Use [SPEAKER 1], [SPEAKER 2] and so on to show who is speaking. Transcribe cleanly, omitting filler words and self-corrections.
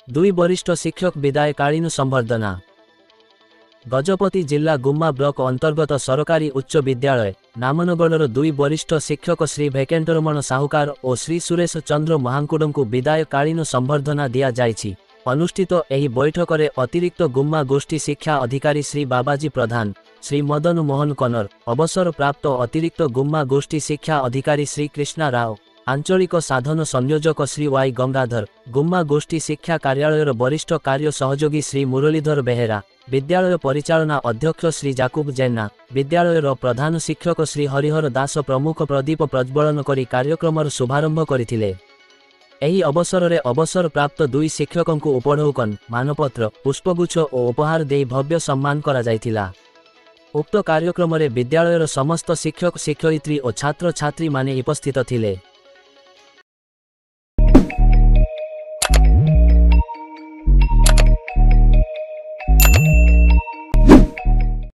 [SPEAKER 1] দুই বরিষ্ঠ শিক্ষক বিদায়কালীন সম্বর্ধনা। গজপতি জিলা গুম্মা ব্লক অন্তর্গত সরকারি উচ্চ বিদ্যালয় নামনগরর দুই বরিষ্ঠ শিক্ষক শ্রী ভেঙ্কଟରମଣ সাহুকার ও শ্রী সুরেশ চন্দ্র মହାଙ୍କୁଡ଼ଙ୍କୁ ବିଦାୟକାଳୀନ ସମ୍ବର୍ଦ୍ଧନା ଦିଆଯାଇଛି। ଅନୁଷ୍ଠିତ ଏହି ବୈଠକରେ ଅତିରିକ୍ତ ଗୁମ୍ମା ଗୋଷ୍ଠୀ ଶିକ୍ଷା ଅଧିକାରୀ ଶ୍ରୀ ବାବାଜୀ ପ୍ରଧାନ, ଶ୍ରୀ ମଦନ ମୋହନ କନର, ଅବସରପ୍ରାପ୍ତ ଅତିରିକ୍ତ ଗୁମ୍ମା ଗୋଷ୍ଠୀ ଶିକ୍ଷା ଅଧିକାରୀ ଶ୍ରୀ କୃଷ୍ଣା ରାଓ, ଆଞ୍ଚଳିକ ସାଧନ ସଂଯୋଜକ ଶ୍ରୀ ୱାଇ ଗଙ୍ଗାଧର, ଗୁମ୍ମା ଗୋଷ୍ଠୀ ଶିକ୍ଷା କାର୍ଯ୍ୟାଳୟର ବରିଷ୍ଠ କାର୍ଯ୍ୟ ସହଯୋଗୀ ଶ୍ରୀ ମୁରଲୀଧର ବେହେରା, ବିଦ୍ୟାଳୟ ପରିଚାଳନା ଅଧ୍ୟକ୍ଷ ଶ୍ରୀ ଜାକୁବ ଜେନା, ବିଦ୍ୟାଳୟର ପ୍ରଧାନ ଶିକ୍ଷକ ଶ୍ରୀ ହରିହର ଦାସ ପ୍ରମୁଖ ପ୍ରଦୀପ ପ୍ରଜ୍ୱଳନ କରି କାର୍ଯ୍ୟକ୍ରମର ଶୁଭାରମ୍ଭ କରିଥିଲେ। ଏହି ଅବସରରେ ଅବସରପ୍ରାପ୍ତ ଦୁଇ ଶିକ୍ଷକଙ୍କୁ ଉପଢୌକନ, ମାନପତ୍ର, ପୁଷ୍ପଗୁଚ୍ଛ ଓ ଉପହାର ଦେଇ ଭବ୍ୟ ସମ୍ମାନ କରାଯାଇଥିଲା। ଉକ୍ତ କାର୍ଯ୍ୟକ୍ରମରେ ବିଦ୍ୟାଳୟର ସମସ୍ତ ଶିକ୍ଷକ ଶିକ୍ଷୟିତ୍ରୀ ଓ ଛାତ୍ରଛାତ୍ରୀମାନେ ଉପସ୍ଥିତ ଥିଲେ।